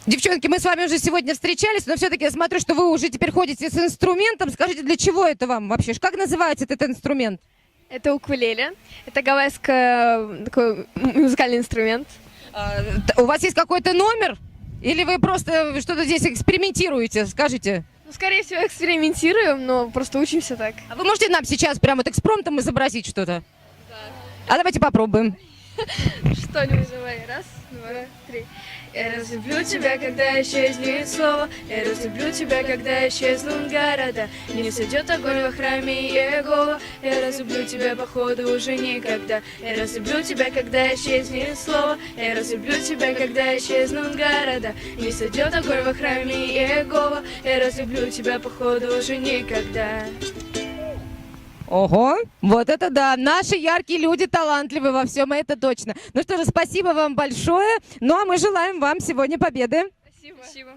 Девчонки, мы с вами уже сегодня встречались, но все-таки я смотрю, что вы уже теперь ходите с инструментом. Скажите, для чего это вам вообще? Как называется этот инструмент? Это укулеле. Это гавайский такой музыкальный инструмент. У вас есть какой-то номер? Или вы просто что-то здесь экспериментируете? Скажите. Ну, скорее всего, экспериментируем, но просто учимся так. А вы можете нам сейчас прямо вот экспромтом изобразить что-то? Да. А давайте попробуем. Что-нибудь давай. Раз, два, три. Я разлюблю тебя, когда исчезнет слово. Я разлюблю тебя, когда исчезнут города. Не сойдет огонь во храме Иегова. Я разлюблю тебя, походу, уже никогда. Я разлюблю тебя, когда исчезнет слово. Я разлюблю тебя, когда исчезнут города. Не сойдет огонь во храме Иегова. Я разлюблю тебя, походу, уже никогда. Ого, вот это да, наши яркие люди талантливы во всем, это точно. Ну что же, спасибо вам большое, ну а мы желаем вам сегодня победы. Спасибо.